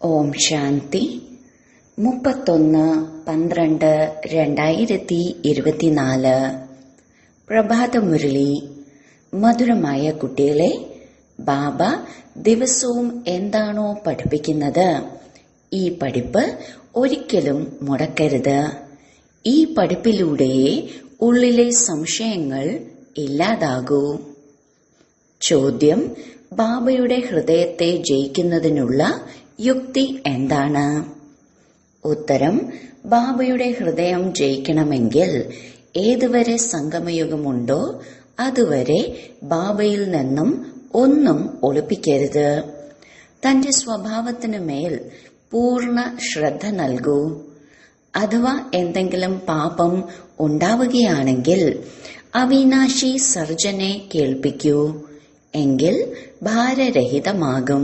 ഓം ശാന്തി 31/12/2024 പ്രഭാതമുരളി. മധുരമായ കുട്ടികളെ, ബാബ ദിവസവും എന്താണോ പഠിപ്പിക്കുന്നത്, ഈ പഠിപ്പ് ഒരിക്കലും മുടക്കരുത്. ഈ പഠിപ്പിലൂടെയേ ഉള്ളിലെ സംശയങ്ങൾ ഇല്ലാതാകൂ. ചോദ്യം: ബാബയുടെ ഹൃദയത്തെ ജയിക്കുന്നതിനുള്ള യുക്തി എന്താണ്? ഉത്തരം: ബാബയുടെ ഹൃദയം ജയിക്കണമെങ്കിൽ ഏതുവരെ സംഗമയുഗമുണ്ടോ അതുവരെ ബാബയിൽ നിന്നും ഒന്നും ഒളിപ്പിക്കരുത്. തന്റെ സ്വഭാവത്തിനു മേൽ പൂർണ്ണ ശ്രദ്ധ നൽകൂ. അഥവാ എന്തെങ്കിലും പാപം ഉണ്ടാവുകയാണെങ്കിൽ അവിനാശി സർജനെ കേൾപ്പിക്കൂ. എങ്കിൽ ഭാരരഹിതമാകും.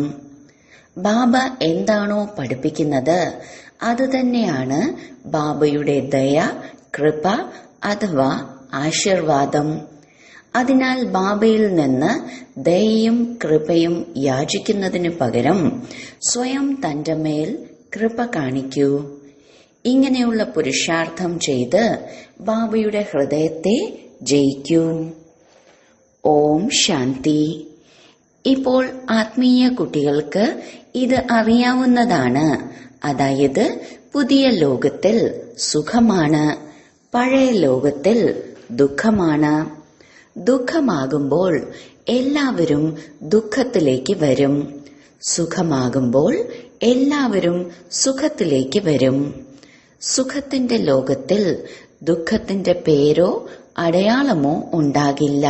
ബാബ എന്താണോ പഠിപ്പിക്കുന്നത് അത് തന്നെയാണ് ബാബയുടെ ദയ, കൃപ അഥവാ ആശീർവാദം. അതിനാൽ ബാബയിൽ നിന്ന് ദയയും കൃപയും യാചിക്കുന്നതിനു പകരം സ്വയം തന്റെ മേൽ കൃപ കാണിക്കൂ. ഇങ്ങനെയുള്ള പുരുഷാർത്ഥം ചെയ്ത് ബാബയുടെ ഹൃദയത്തെ ജയിക്കൂ. ഓം ശാന്തി. ഇപ്പോൾ ആത്മീയ കുട്ടികൾക്ക് ഇത് അറിയാവുന്നതാണ്. അതായത് പുതിയ ലോകത്തിൽ സുഖമാണ്, പഴയ ലോകത്തിൽ ദുഃഖമാണ്. ദുഃഖമാകുമ്പോൾ എല്ലാവരും ദുഃഖത്തിലേക്ക് വരും. സുഖമാകുമ്പോൾ എല്ലാവരും സുഖത്തിലേക്ക് വരും. സുഖത്തിന്റെ ലോകത്തിൽ ദുഃഖത്തിന്റെ പേരോ അടയാളമോ ഉണ്ടാകില്ല.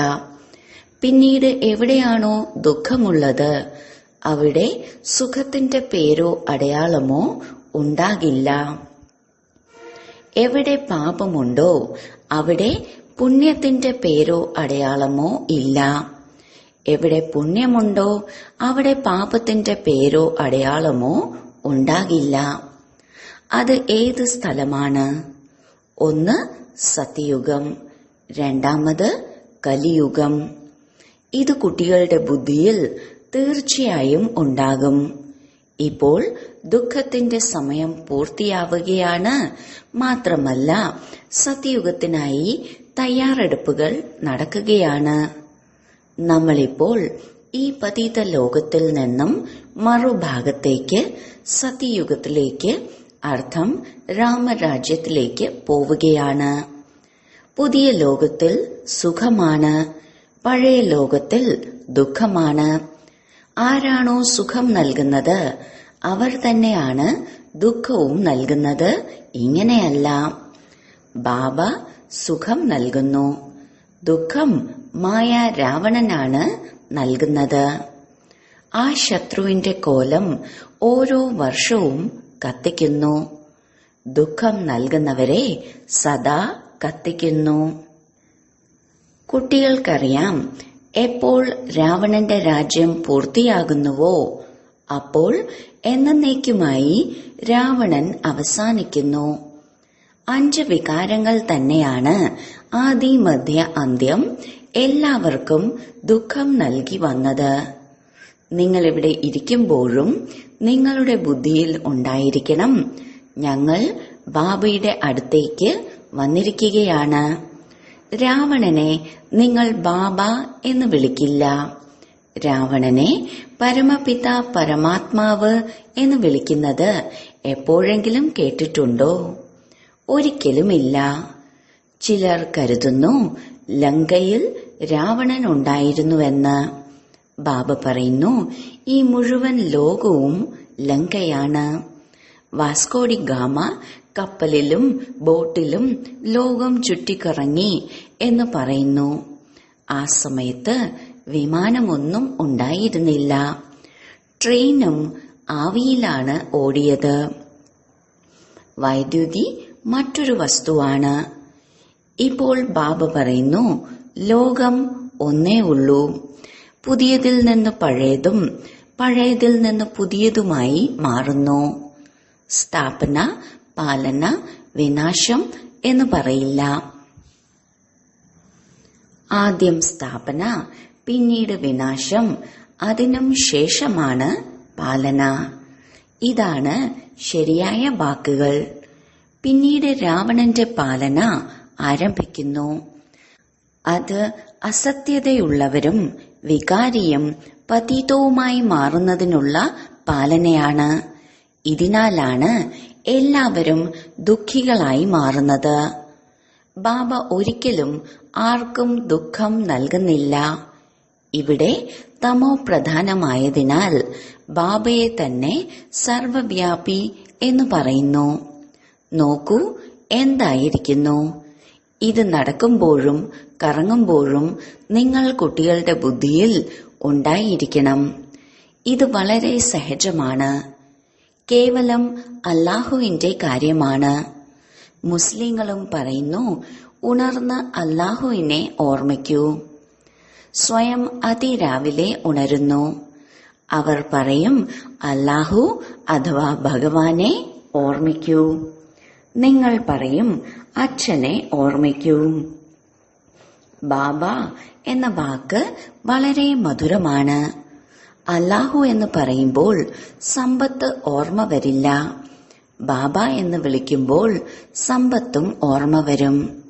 പിന്നീട് എവിടെയാണോ ദുഃഖമുള്ളത് അവിടെ സുഖത്തിന്റെ പേരോ അടയാളമോ ഉണ്ടാകില്ല. എവിടെ പാപമുണ്ടോ അവിടെ പുണ്യത്തിന്റെ പേരോ അടയാളമോ ഇല്ല. എവിടെ പുണ്യമുണ്ടോ അവിടെ പാപത്തിന്റെ പേരോ അടയാളമോ ഉണ്ടാകില്ല. അത് ഏത് സ്ഥലമാണ്? ഒന്ന് സത്യയുഗം, രണ്ടാമത് കലിയുഗം. ഇത് കുട്ടികളുടെ ബുദ്ധിയിൽ തീർച്ചയായും ഉണ്ടാകും. ഇപ്പോൾ ദുഃഖത്തിന്റെ സമയം പൂർത്തിയാവുകയാണ്. മാത്രമല്ല സത്യയുഗത്തിനായി തയ്യാറെടുപ്പുകൾ നടക്കുകയാണ്. നമ്മളിപ്പോൾ ഈ പതിത ലോകത്തിൽ നിന്നും മറുഭാഗത്തേക്ക് സത്യയുഗത്തിലേക്ക്, അർത്ഥം രാമരാജ്യത്തിലേക്ക് പോവുകയാണ്. പുതിയ ലോകത്തിൽ സുഖമാണ്, പഴയ ലോകത്തിൽ ദുഃഖമാണ്. ആരാണോ സുഖം നൽകുന്നത് അവർ തന്നെയാണ് ദുഃഖവും നൽകുന്നത്. ഇങ്ങനെയല്ല. ബാബ സുഖം നൽകുന്നു, ദുഃഖം മായ രാവണനാണ് നൽകുന്നത്. ആ ശത്രുവിന്റെ കോലം ഓരോ വർഷവും കത്തിക്കുന്നു. ദുഃഖം നൽകുന്നവരെ സദാ കത്തിക്കുന്നു. കുട്ടികൾക്കറിയാം, എപ്പോൾ രാവണന്റെ രാജ്യം പൂർത്തിയാകുന്നുവോ അപ്പോൾ എന്നേക്കുമായി രാവണൻ അവസാനിക്കുന്നു. 5 വികാരങ്ങൾ തന്നെയാണ് ആദി മധ്യ അന്ത്യം എല്ലാവർക്കും ദുഃഖം നൽകി വന്നത്. നിങ്ങളിവിടെ ഇരിക്കുമ്പോഴും നിങ്ങളുടെ ബുദ്ധിയിൽ ഉണ്ടായിരിക്കണം, ഞങ്ങൾ ബാബയുടെ അടുത്തേക്ക് വന്നിരിക്കുകയാണ്. രാവണനെ നിങ്ങൾ ബാബ എന്ന് വിളിക്കില്ല. രാവണനെ പരമപിത പരമാത്മാവ് എന്ന് വിളിക്കുന്നത് എപ്പോഴെങ്കിലും കേട്ടിട്ടുണ്ടോ? ഒരിക്കലുമില്ല. ചിലർ കരുതുന്നു ലങ്കയിൽ രാവണൻ ഉണ്ടായിരുന്നുവെന്ന്. ബാബ പറയുന്നു, ഈ മുഴുവൻ ലോകവും ലങ്കയാണ്. വാസ്കോഡി ഗാമ കപ്പലിലും ബോട്ടിലും ലോകം ചുറ്റിക്കറങ്ങി എന്ന് പറയുന്നു. ആ സമയത്ത് വിമാനമൊന്നും ഉണ്ടായിരുന്നില്ല. ട്രെയിനും ആവിയിലാണ് ഓടിയത്. വൈദ്യുതി മറ്റൊരു വസ്തുവാണ്. ഇപ്പോൾ ബാബ പറയുന്നു, ലോകം ഒന്നേ ഉള്ളൂ. പുതിയതിൽ നിന്ന് പഴയതും പഴയതിൽ നിന്ന് പുതിയതുമായി മാറുന്നു. സ്ഥാപന, പാലന, വിനാശം എന്ന് പറയില്ല. ആദ്യം സ്ഥാപന, പിന്നീട് വിനാശം, അതിനും ശേഷമാണ് പാലന. ഇതാണ് ശരിയായ വാക്കുകൾ. പിന്നീട് രാവണന്റെ പാലന ആരംഭിക്കുന്നു. അത് അസത്യതയുള്ളവരും വികാരിയും പതിതവുമായി മാറുന്നതിനുള്ള പാലനയാണ്. ഇതിനാലാണ് എല്ലാവരും ദുഃഖികളായി മാറുന്നത്. ബാബ ഒരിക്കലും ആർക്കും ദുഃഖം നൽകുന്നില്ല. ഇവിടെ തമോ പ്രധാനമായതിനാൽ ബാബയെ തന്നെ സർവവ്യാപി എന്ന് പറയുന്നു. നോക്കൂ എന്തായിരിക്കുന്നു. ഇത് നടക്കുമ്പോഴും കറങ്ങുമ്പോഴും നിങ്ങൾ കുട്ടികളുടെ ബുദ്ധിയിൽ ഉണ്ടായിരിക്കണം. ഇത് വളരെ സഹജമാണ്. കേവലം അല്ലാഹുവിന്റെ കാര്യമാണ്. മുസ്ലിങ്ങളും പറയുന്നു, ഉണർന്ന് അല്ലാഹുവിനെ ഓർമ്മിക്കൂ. സ്വയം അതിരാവിലെ ഉണരുന്നു. അവർ പറയും, അല്ലാഹു അഥവാ ഭഗവാനെ ഓർമ്മിക്കൂ. നിങ്ങൾ പറയും, അച്ഛനെ ഓർമ്മിക്കൂ. ബാബ എന്ന വാക്ക് വളരെ മധുരമാണ്. അല്ലാഹു എന്ന് പറയുമ്പോൾ സമ്പത്ത് ഓർമ്മ വരില്ല. ബാബ എന്ന് വിളിക്കുമ്പോൾ സമ്പത്തും ഓർമ്മ വരും.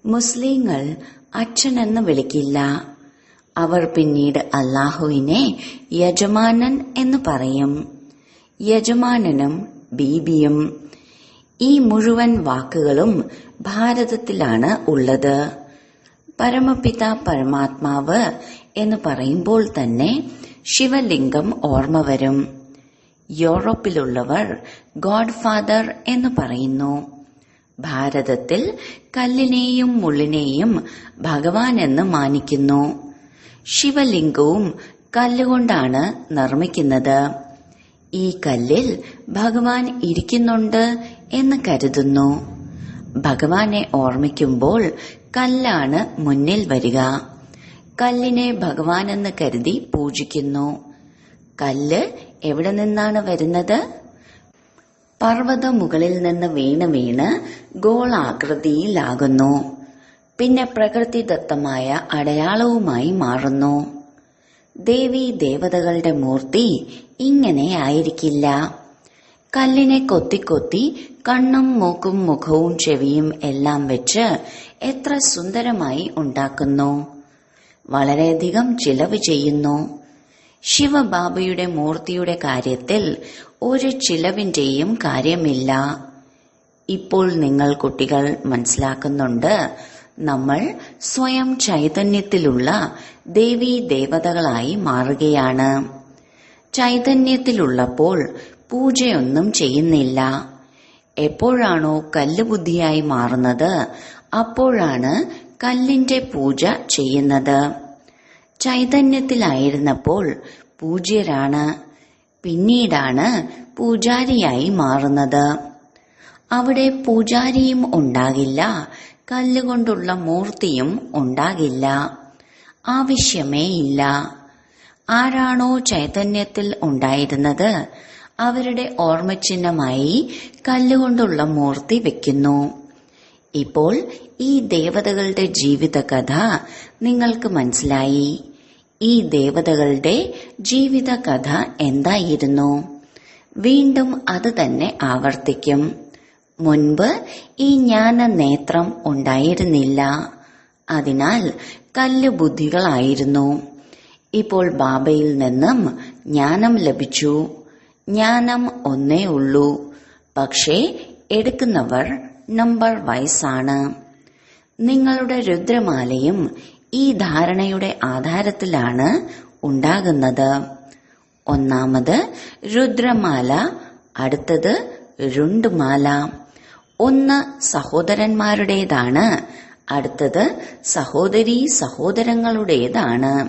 മുസ്ലിങ്ങൾ അച്ഛനെന്ന് വിളിക്കില്ല. അവർ പിന്നീട് അല്ലാഹുവിനെ യജമാനൻ എന്ന് പറയും. യജമാനനും ബീബിയും. ഈ മുഴുവൻ വാക്കുകളും ഭാരതത്തിലാണ് ഉള്ളത്. പരമപിത പരമാത്മാവ് എന്ന് പറയുമ്പോൾ തന്നെ ശിവലിംഗം ഓർമ്മ വരും. യൂറോപ്പിലുള്ളവർ ഗോഡ് ഫാദർ എന്ന് പറയുന്നു. ഭാരതത്തിൽ കല്ലിനെയും മുള്ളിനെയും ഭഗവാൻ എന്ന് മാനിക്കുന്നു. ശിവലിംഗവും കല്ലുകൊണ്ടാണ് നിർമ്മിക്കുന്നത്. ഈ കല്ലിൽ ഭഗവാൻ ഇരിക്കുന്നുണ്ട് എന്ന് കരുതുന്നു. ഭഗവാനെ ഓർമ്മിക്കുമ്പോൾ കല്ലാണ് മുന്നിൽ വരിക. കല്ലിനെ ഭഗവാനെന്ന് കരുതി പൂജിക്കുന്നു. കല്ല് എവിടെ നിന്നാണ് വരുന്നത്? പർവ്വത മുകളിൽ നിന്ന് വീണ് വീണ് ഗോളാകൃതിയിലാകുന്നു. പിന്നെ പ്രകൃതിദത്തമായ അടയാളവുമായി മാറുന്നു. ദേവീ ദേവതകളുടെ മൂർത്തി ഇങ്ങനെ ആയിരിക്കില്ല. കല്ലിനെ കൊത്തിക്കൊത്തി കണ്ണും മൂക്കും മുഖവും ചെവിയും എല്ലാം വെച്ച് എത്ര സുന്ദരമായി ഉണ്ടാക്കുന്നു. വളരെയധികം ചിലവ് ചെയ്യുന്നു. ശിവബാബയുടെ മൂർത്തിയുടെ കാര്യത്തിൽ ഒരു ചിലവിന്റെയും കാര്യമില്ല. ഇപ്പോൾ നിങ്ങൾ കുട്ടികൾ മനസ്സിലാക്കുന്നുണ്ട്, നമ്മൾ സ്വയം ചൈതന്യത്തിലുള്ള ദേവീ ദേവതകളായി മാറുകയാണ്. ചൈതന്യത്തിലുള്ളപ്പോൾ പൂജയൊന്നും ചെയ്യുന്നില്ല. എപ്പോഴാണോ കല്ലുബുദ്ധിയായി മാറുന്നത് അപ്പോഴാണ് കല്ലിന്റെ പൂജ ചെയ്യുന്നത്. ചൈതന്യത്തിലായിരുന്നപ്പോൾ പൂജ്യരാണ്. പിന്നീടാണ് പൂജാരിയായി മാറുന്നത്. അവിടെ പൂജാരിയും ഉണ്ടാകില്ല, കല്ലുകൊണ്ടുള്ള മൂർത്തിയും ഉണ്ടാകില്ല. ആവശ്യമേ ഇല്ല. ആരാണോ ചൈതന്യത്തിൽ ഉണ്ടായിരുന്നത് അവരുടെ ഓർമ്മചിഹ്നമായി കല്ലുകൊണ്ടുള്ള മൂർത്തി വെക്കുന്നു. ഇപ്പോൾ ഈ ദേവതകളുടെ ജീവിതകഥ നിങ്ങൾക്ക് മനസ്സിലായി. ഈ ദേവതകളുടെ ജീവിതകഥ എന്തായിരുന്നു? വീണ്ടും അത് തന്നെ ആവർത്തിക്കും. മുൻപ് ഈ ജ്ഞാന നേത്രം ഉണ്ടായിരുന്നില്ല. അതിനാൽ കല്ല് ബുദ്ധികളായിരുന്നു. ഇപ്പോൾ ബാബയിൽ നിന്നും ജ്ഞാനം ലഭിച്ചു. ജ്ഞാനം ഒന്നേ ഉള്ളൂ. പക്ഷേ എടുക്കുന്നവർ നമ്പർ വൈസാണ്. നിങ്ങളുടെ രുദ്രമാലയും ഈ ധാരണയുടെ ആധാരത്തിലാണ് ഉണ്ടാകുന്നത്. ഒന്നാമത് രുദ്രമാല, അടുത്തത് രുണ്ടുമാല. ഒന്ന് സഹോദരന്മാരുടേതാണ്, അടുത്തത് സഹോദരീ സഹോദരങ്ങളുടേതാണ്.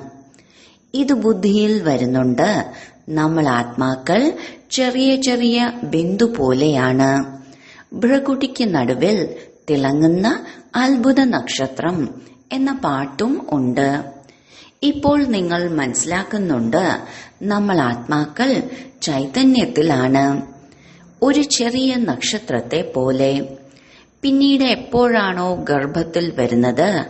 ഇത് ബുദ്ധിയിൽ വരുന്നുണ്ട്. നമ്മൾ ആത്മാക്കൾ ചെറിയ ചെറിയ ബിന്ദു പോലെയാണ്. ഭ്രകുടിക്ക് നടുവിൽ തിളങ്ങുന്ന അത്ഭുത നക്ഷത്രം എന്ന പാട്ടും ഉണ്ട്. ഇപ്പോൾ നിങ്ങൾ മനസ്സിലാക്കുന്നുണ്ട്, നമ്മൾ ആത്മാക്കൾ ചൈതന്യത്തിലാണ്, ഒരു ചെറിയ നക്ഷത്രത്തെ പോലെ. പിന്നീട് എപ്പോഴാണോ ഗർഭത്തിൽ വരുന്നത്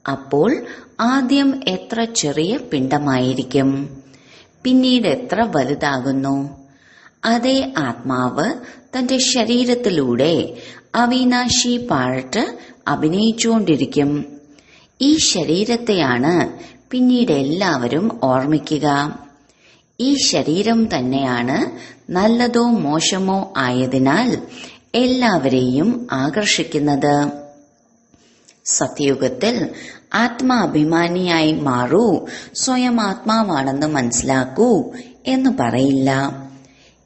അപ്പോൾ ആദ്യം എത്ര ചെറിയ പിണ്ഡമായിരിക്കും, പിന്നീട് എത്ര വലുതാകുന്നു. അതേ ആത്മാവ് തന്റെ ശരീരത്തിലൂടെ അവിനാശി പാർട്ട് അഭിനയിച്ചുകൊണ്ടിരിക്കും. ഈ ശരീരത്തെയാണ് പിന്നീട് എല്ലാവരും ഓർമ്മിക്കുക. ഈ ശരീരം തന്നെയാണ് നല്ലതോ മോശമോ ആയതിനാൽ എല്ലാവരെയും ആകർഷിക്കുന്നത്. സത്യയുഗത്തിൽ ആത്മാഭിമാനിയായി മാറൂ, സ്വയം ആത്മാവാണെന്ന് മനസ്സിലാക്കൂ എന്ന് പറയില്ല.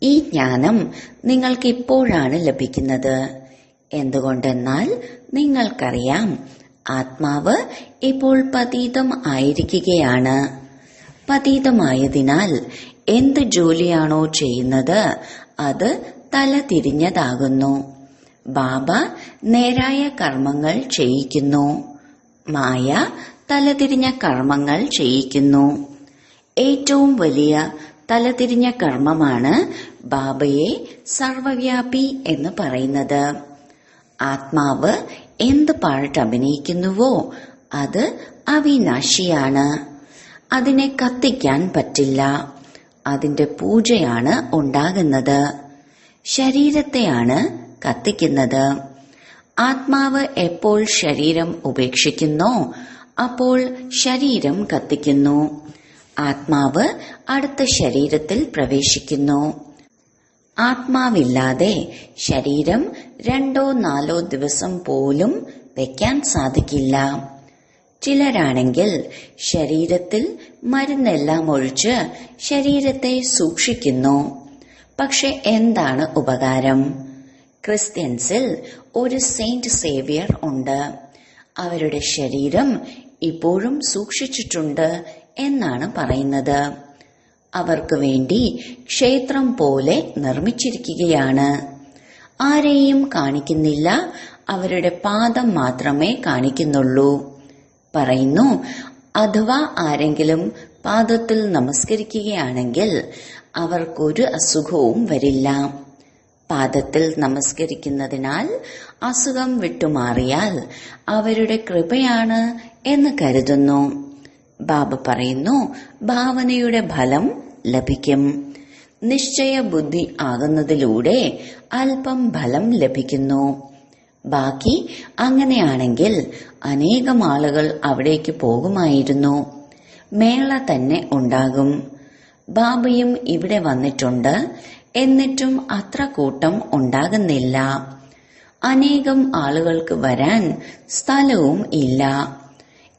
ഈ ജ്ഞാനം നിങ്ങൾക്ക് ഇപ്പോഴാണ് ലഭിക്കുന്നത്. എന്തുകൊണ്ടെന്നാൽ നിങ്ങൾക്കറിയാം, ആത്മാവ് ഇപ്പോൾ പതീതം ആയിരിക്കുകയാണ്. പതീതമായതിനാൽ എന്ത് ജോലിയാണോ ചെയ്യുന്നത് അത് തല തിരിഞ്ഞതാകുന്നു. ബാബ നേരായ കർമ്മങ്ങൾ ചെയ്യിക്കുന്നു, മായ തലതിരിഞ്ഞ കർമ്മങ്ങൾ ചെയ്യിക്കുന്നു. ഏറ്റവും വലിയ തലതിരിഞ്ഞ കർമ്മമാണ് ബാബയെ സർവവ്യാപി എന്ന് പറയുന്നത്. ആത്മാവ് എന്ത് പാർട്ട് അഭിനയിക്കുന്നുവോ അത് അവിനാശിയാണ്. അതിനെ കത്തിക്കാൻ പറ്റില്ല. അതിന്റെ പൂജയാണ് ഉണ്ടാകുന്നത്. ശരീരത്തെയാണ് കത്തിക്കുന്നത്. ആത്മാവ് എപ്പോൾ ശരീരം ഉപേക്ഷിക്കുന്നോ അപ്പോൾ ശരീരം കത്തിക്കുന്നു. ആത്മാവ് അടുത്ത ശരീരത്തിൽ പ്രവേശിക്കുന്നു. ആത്മാവില്ലാതെ ശരീരം 2-4 ദിവസം പോലും വെക്കാൻ സാധിക്കില്ല. ചിലരാണെങ്കിൽ ശരീരത്തിൽ മരുന്നെല്ലാം ഒഴിച്ച് ശരീരത്തെ സൂക്ഷിക്കുന്നു. പക്ഷെ എന്താണ് ഉപകാരം? ക്രിസ്ത്യൻസിൽ ഒരു സെയിന്റ് സേവിയർ ഉണ്ട്. അവരുടെ ശരീരം ഇപ്പോഴും സൂക്ഷിച്ചിട്ടുണ്ട് എന്നാണ് പറയുന്നത്. അവർക്ക് വേണ്ടി ക്ഷേത്രം പോലെ നിർമ്മിച്ചിരിക്കുകയാണ്. ആരെയും കാണിക്കുന്നില്ല, അവരുടെ പാദം മാത്രമേ കാണിക്കുന്നുള്ളൂ. പറയുന്നു, അഥവാ ആരെങ്കിലും പാദത്തിൽ നമസ്കരിക്കുകയാണെങ്കിൽ അവർക്കൊരു അസുഖവും വരില്ല. പാദത്തിൽ നമസ്കരിക്കുന്നതിനാൽ അസുഖം വിട്ടുമാറിയാൽ അവരുടെ കൃപയാണ് എന്ന് കരുതുന്നു. ബാബ പറയുന്നു, ഭാവനയുടെ ഫലം ലഭിക്കും. നിശ്ചയ ബുദ്ധി ആകുന്നതിലൂടെ അല്പം ഫലം ലഭിക്കുന്നു. ബാക്കി അങ്ങനെയാണെങ്കിൽ അനേകം ആളുകൾ അവിടേക്ക് പോകുമായിരുന്നു. മേള തന്നെ ഉണ്ടാകും. ബാബയും ഇവിടെ വന്നിട്ടുണ്ട്, എന്നിട്ടും അത്ര കൂട്ടം ഉണ്ടാകുന്നില്ല. അനേകം ആളുകൾക്ക് വരാൻ സ്ഥലവും ഇല്ല.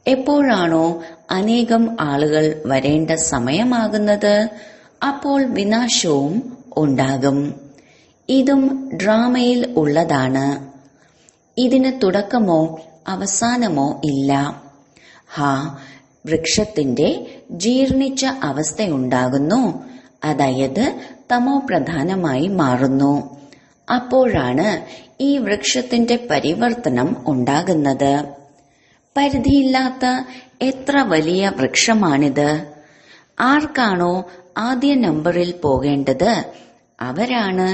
എപ്പോഴാണോ അനേകം ആളുകൾ വരേണ്ട സമയമാകുന്നത് അപ്പോൾ വിനാശവും ഉണ്ടാകും. ഇതും ഡ്രാമയിൽ ഉള്ളതാണ്. ഇതിന് തുടക്കമോ അവസാനമോ ഇല്ല. വൃക്ഷത്തിന്റെ ജീർണിച്ച അവസ്ഥയുണ്ടാകുന്നു, അതായത് തമോ പ്രധാനമായി മാറുന്നു. അപ്പോഴാണ് ഈ വൃക്ഷത്തിന്റെ പരിവർത്തനം ഉണ്ടാകുന്നത്. പരിധിയില്ലാത്ത എത്ര വലിയ വൃക്ഷമാണിത്! ആർക്കാണോ ആദ്യ നമ്പറിൽ പോകേണ്ടത് അവരാണ്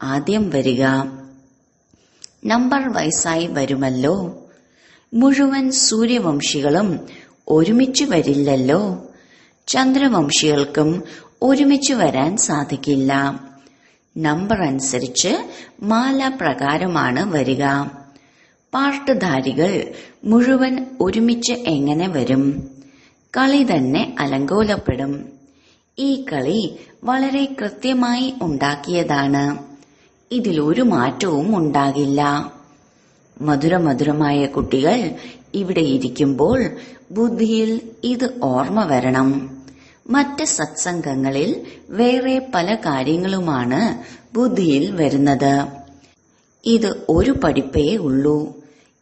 ആദ്യം വരിക. നമ്പർ വയസ്സായി വരുമല്ലോ. മുഴുവൻ സൂര്യവംശികളും ഒരുമിച്ച് വരില്ലല്ലോ. ചന്ദ്രവംശികൾക്കും ഒരുമിച്ച് വരാൻ സാധിക്കില്ല. നമ്പർ അനുസരിച്ച് മാല പ്രകാരമാണ് വരിക. പാർട്ടുധാരികൾ മുഴുവൻ ഒരുമിച്ച് എങ്ങനെ വരും? കളി തന്നെ അലങ്കോലപ്പെടും. ഈ കളി വളരെ കൃത്യമായി ഉണ്ടാക്കിയതാണ്. ഇതിലൊരു മാറ്റവും ഉണ്ടാകില്ല. മധുരമധുരമായ കുട്ടികൾ ഇവിടെ ഇരിക്കുമ്പോൾ ബുദ്ധിയിൽ ഇത് ഓർമ്മ വരണം. മറ്റ് സത്സംഗങ്ങളിൽ വേറെ പല കാര്യങ്ങളുമാണ് ബുദ്ധിയിൽ വരുന്നത്. ഇത് ഒരു പഠിപ്പേ ഉള്ളൂ.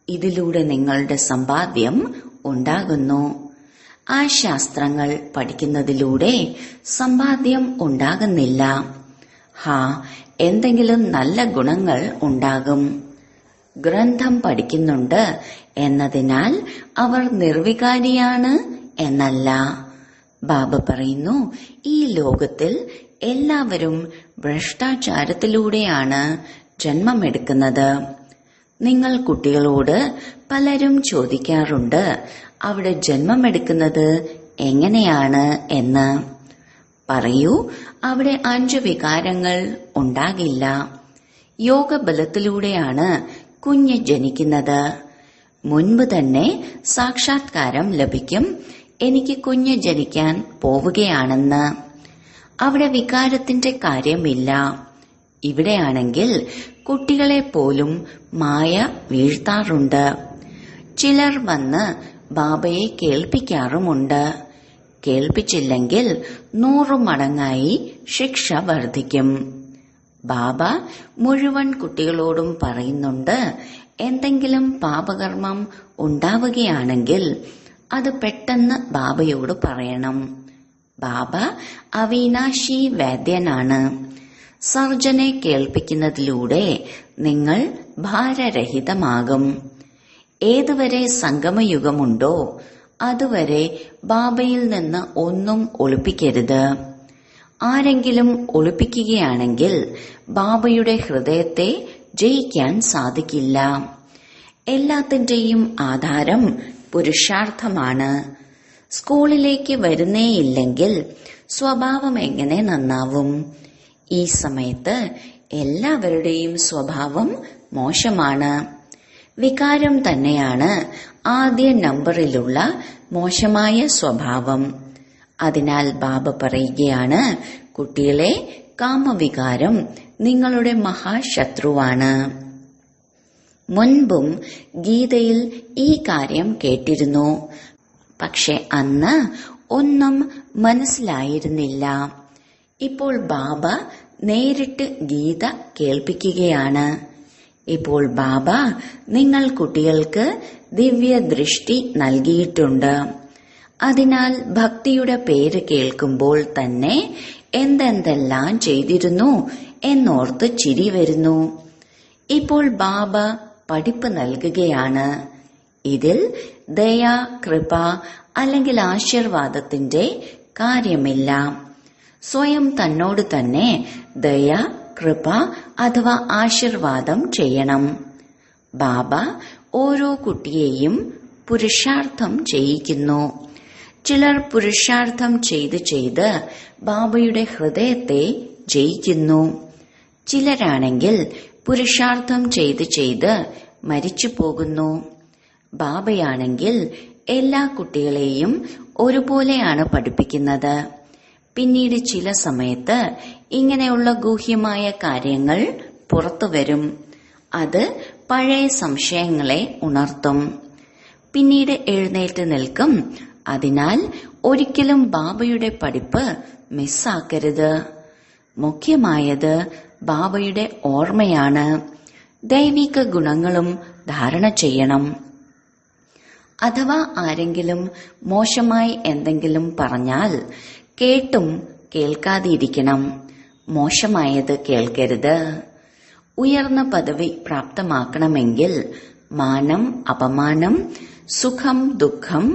ഇതിലൂടെ നിങ്ങളുടെ സമ്പാദ്യം ഉണ്ടാകുന്നു. ആ ശാസ്ത്രങ്ങൾ പഠിക്കുന്നതിലൂടെ സമ്പാദ്യം ഉണ്ടാകുന്നില്ല. എന്തെങ്കിലും നല്ല ഗുണങ്ങൾ ഉണ്ടാകും. ഗ്രന്ഥം പഠിക്കുന്നുണ്ട് എന്നതിനാൽ അവർ നിർവികാരിയാണ് എന്നല്ല. ബാബ പറയുന്നു, ഈ ലോകത്തിൽ എല്ലാവരും ഭ്രഷ്ടാചാരത്തിലൂടെയാണ് ജന്മമെടുക്കുന്നത്. നിങ്ങൾ കുട്ടികളോട് പലരും ചോദിക്കാറുണ്ട്, അവിടെ ജന്മമെടുക്കുന്നത് എങ്ങനെയാണ് എന്ന്. പറയൂ, അവിടെ 5 വികാരങ്ങൾ ഉണ്ടാകില്ല. യോഗബലത്തിലൂടെയാണ് കുഞ്ഞ് ജനിക്കുന്നത്. മുൻപ് തന്നെ സാക്ഷാത്കാരം ലഭിക്കും, എനിക്ക് കുഞ്ഞ് ജനിക്കാൻ പോവുകയാണെന്ന്. അവിടെ വികാരത്തിന്റെ കാര്യമില്ല. ഇവിടെയാണെങ്കിൽ കുട്ടികളെ പോലും മായ വീഴ്ത്താറുണ്ട്. ചിലർ വന്ന് ബാബയെ കേൾപ്പിക്കാറുമുണ്ട്. കേൾപ്പിച്ചില്ലെങ്കിൽ 100 മടങ്ങായി ശിക്ഷ വർദ്ധിക്കും. ബാബ മുഴുവൻ കുട്ടികളോടും പറയുന്നുണ്ട്, എന്തെങ്കിലും പാപകർമ്മം ഉണ്ടാവുകയാണെങ്കിൽ അത് പെട്ടെന്ന് ബാബയോട് പറയണം. ബാബ അവിനാശി വൈദ്യനാണ്. സർജനെ കേൾപ്പിക്കുന്നതിലൂടെ നിങ്ങൾ ഭാരരഹിതമാകും. ഏതുവരെ സംഗമയുഗമുണ്ടോ അതുവരെ ബാബയിൽ നിന്ന് ഒന്നും ഒളിപ്പിക്കരുത്. ആരെങ്കിലും ഒളിപ്പിക്കുകയാണെങ്കിൽ ബാബയുടെ ഹൃദയത്തെ ജയിക്കാൻ സാധിക്കില്ല. എല്ലാത്തിന്റെയും ആധാരം പുരുഷാർത്ഥമാണ്. സ്കൂളിലേക്ക് വരുന്നേയില്ലെങ്കിൽ സ്വഭാവം എങ്ങനെ നന്നാവും? ഈ സമയത്ത് എല്ലാവരുടെയും സ്വഭാവം മോശമാണ്. വികാരം തന്നെയാണ് ആദ്യ നമ്പറിലുള്ള മോശമായ സ്വഭാവം. അതിനാൽ ബാബ പറയുകയാണ്, കുട്ടികളെ, കാമവികാരം നിങ്ങളുടെ മഹാശത്രുവാണ്. മുൻപും ഗീതയിൽ ഈ കാര്യം കേട്ടിരുന്നു. പക്ഷെ അന്ന് ഒന്നും മനസ്സിലായിരുന്നില്ല. ഇപ്പോൾ ബാബ നേരിട്ട് ഗീത കേൾപ്പിക്കുകയാണ്. ഇപ്പോൾ ബാബ നിങ്ങൾ കുട്ടികൾക്ക് ദിവ്യദൃഷ്ടി നൽകിയിട്ടുണ്ട്. അതിനാൽ ഭക്തിയുടെ പേര് കേൾക്കുമ്പോൾ തന്നെ എന്തെന്തെല്ലാം ചെയ്തിരുന്നു എന്നോർത്ത് ചിരി വരുന്നു. ഇപ്പോൾ ബാബ പഠിപ്പ് നൽകുകയാണ്. ഇതിൽ ദയ, കൃപ അല്ലെങ്കിൽ ആശീർവാദത്തിന്റെ കാര്യമില്ല. സ്വയം തന്നോട് തന്നെ ദയ, കൃപ അഥവാ ആശീർവാദം ചെയ്യണം. ബാബ ഓരോ കുട്ടിയെയും പുരുഷാർത്ഥം ചെയ്യിക്കുന്നു. ചിലർ പുരുഷാർത്ഥം ചെയ്ത് ബാബയുടെ ഹൃദയത്തെ ജയിക്കുന്നു. ചിലരാണെങ്കിൽ പുരുഷാർത്ഥം ചെയ്ത് മരിച്ചു പോകുന്നു. ബാബയാണെങ്കിൽ എല്ലാ കുട്ടികളെയും ഒരുപോലെയാണ് പഠിപ്പിക്കുന്നത്. പിന്നീട് ചില സമയത്ത് ഇങ്ങനെയുള്ള ഗൂഹ്യമായ കാര്യങ്ങൾ പുറത്തുവരും. അത് പഴയ സംശയങ്ങളെ ഉണർത്തും. പിന്നീട് എഴുന്നേറ്റ് നിൽക്കും. അതിനാൽ ഒരിക്കലും ബാബയുടെ പഠിപ്പ് മിസ്സാക്കരുത്. മുഖ്യമായത് ബാബയുടെ ഓർമ്മയാണ്. ദൈവിക ഗുണങ്ങളും ധാരണ ചെയ്യണം. അഥവാ ആരെങ്കിലും മോശമായി എന്തെങ്കിലും പറഞ്ഞാൽ കേട്ടും കേൾക്കാതിരിക്കണം. മോശമായത് കേൾക്കരുത്. ഉയർന്ന പദവി പ്രാപ്തമാക്കണമെങ്കിൽ മാനം, അപമാനം, സുഖം, ദുഃഖം,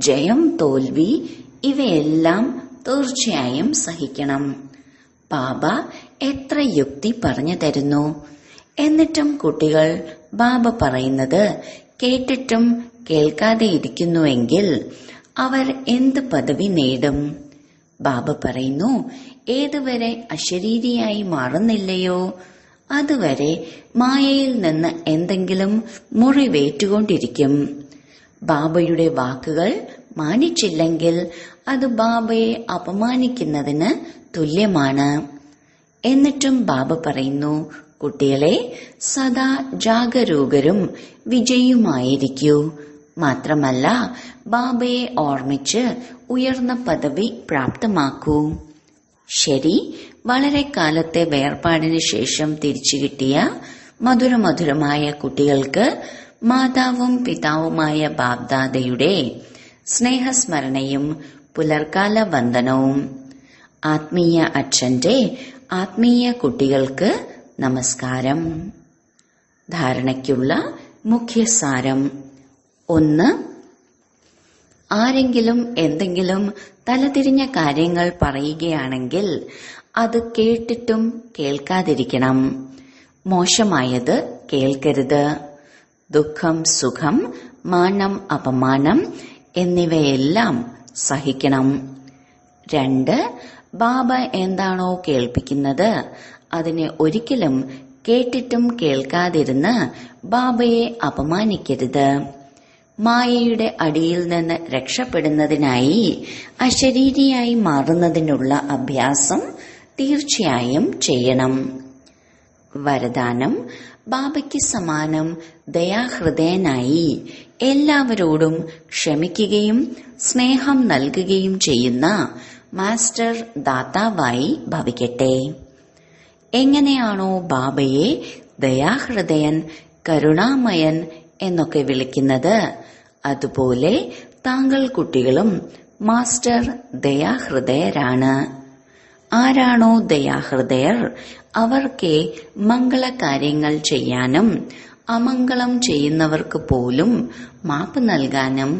ജയം, തോൽവി ഇവയെല്ലാം തീർച്ചയായും സഹിക്കണം. ബാബ എത്ര യുക്തി പറഞ്ഞു തരുന്നു. എന്നിട്ടും കുട്ടികൾ ബാബ പറയുന്നത് കേട്ടിട്ടും കേൾക്കാതെ ഇരിക്കുന്നുവെങ്കിൽ അവർ എന്ത് പദവി നേടും? ബാബ പറയുന്നു, ഏതുവരെ അശരീരിയായി മാറുന്നില്ലയോ അതുവരെ മായയിൽ നിന്ന് എന്തെങ്കിലും മുറിവേറ്റുകൊണ്ടിരിക്കും. ബാബയുടെ വാക്കുകൾ മാനിച്ചില്ലെങ്കിൽ അത് ബാബയെ അപമാനിക്കുന്നതിന് തുല്യമാണ്. എന്നിട്ടും ബാബ പറയുന്നു, കുട്ടികളെ, സദാ ജാഗരൂകരും വിജയിയുമായിരിക്കൂ. മാത്രമല്ല ബാബയെ ഓർമ്മിച്ച് ഉയർന്ന പദവി പ്രാപ്തമാക്കൂ. ശരി, വളരെ കാലത്തെ വേർപാടിന് ശേഷം തിരിച്ചു കിട്ടിയ മധുരമധുരമായ കുട്ടികൾക്ക് മാതാവും പിതാവുമായ ബാബ്ദാദയുടെ സ്നേഹസ്മരണയും പുലർക്കാല വന്ദനവും. ആത്മീയ അച്ഛന്റെ ആത്മീയ കുട്ടികൾക്ക് നമസ്കാരം. ധാരണയ്ക്കുള്ള മുഖ്യസാരം: 1. ആരെങ്കിലും എന്തെങ്കിലും തലതിരിഞ്ഞ കാര്യങ്ങൾ പറയുകയാണെങ്കിൽ അത് കേട്ടിട്ടും കേൾക്കാതിരിക്കണം. മോശമായത് കേൾക്കരുത്. ദുഃഖം, സുഖം, മാനം, അപമാനം എന്നിവയെല്ലാം സഹിക്കണം. 2. ബാബ എന്താണോ കേൾപ്പിക്കുന്നത് അതിനെ ഒരിക്കലും കേട്ടിട്ടും കേൾക്കാതിരുന്ന് ബാബയെ അപമാനിക്കരുത്. മായയുടെ അടിയിൽ നിന്ന് രക്ഷപ്പെടുന്നതിനായി അശരീരിയായി മാറുന്നതിനുള്ള അഭ്യാസം തീർച്ചയായും ചെയ്യണം. വരദാനം: ബാബയ്ക്ക് സമാനം ദയാഹൃദയനായി എല്ലാവരോടും ക്ഷമിക്കുകയും സ്നേഹം നൽകുകയും ചെയ്യുന്ന മാസ്റ്റർ ദാതാവായി ഭവിക്കട്ടെ. എങ്ങനെയാണോ ബാബയെ ദയാഹൃദയൻ, കരുണാമയൻ എന്നൊക്കെ വിളിക്കുന്നത്, അതുപോലെ താങ്കൾ കുട്ടികളും മാസ്റ്റർ ദയാഹൃദയരാണ്. ആരാണോ ദയാഹൃദയർ അവർക്കേ മംഗളകാര്യങ്ങൾ ചെയ്യാനും അമംഗളം ചെയ്യുന്നവർക്ക് പോലും മാപ്പ് നൽകാനും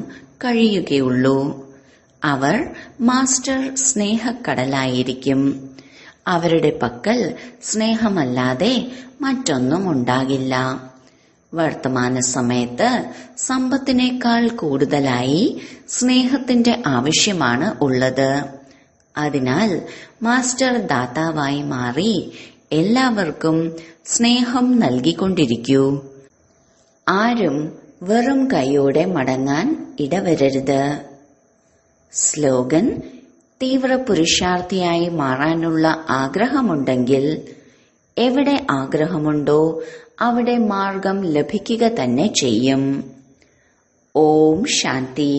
കഴിയുകയുള്ളൂ. അവർ മാസ്റ്റർ സ്നേഹക്കടലായിരിക്കും. അവരുടെ പക്കൽ സ്നേഹമല്ലാതെ മറ്റൊന്നും ഉണ്ടാകില്ല. വർത്തമാന സമയത്ത് സമ്പത്തിനേക്കാൾ കൂടുതലായി സ്നേഹത്തിന്റെ ആവശ്യമാണ് ഉള്ളത്. അതിനാൽ മാസ്റ്റർ ദാതാവായി മാറി എല്ലാവർക്കും സ്നേഹം നൽകിക്കൊണ്ടിരിക്കൂ. ആരും വെറും കൈയോടെ മടങ്ങാൻ ഇടവരരുത്. സ്ലോഗൻ: തീവ്ര പുരുഷാർത്ഥിയായി മാറാനുള്ള ആഗ്രഹമുണ്ടെങ്കിൽ എവിടെ ആഗ്രഹമുണ്ടോ അവിടെ മാർഗം ലഭിക്കുക തന്നെ ചെയ്യും. ഓം ശാന്തി.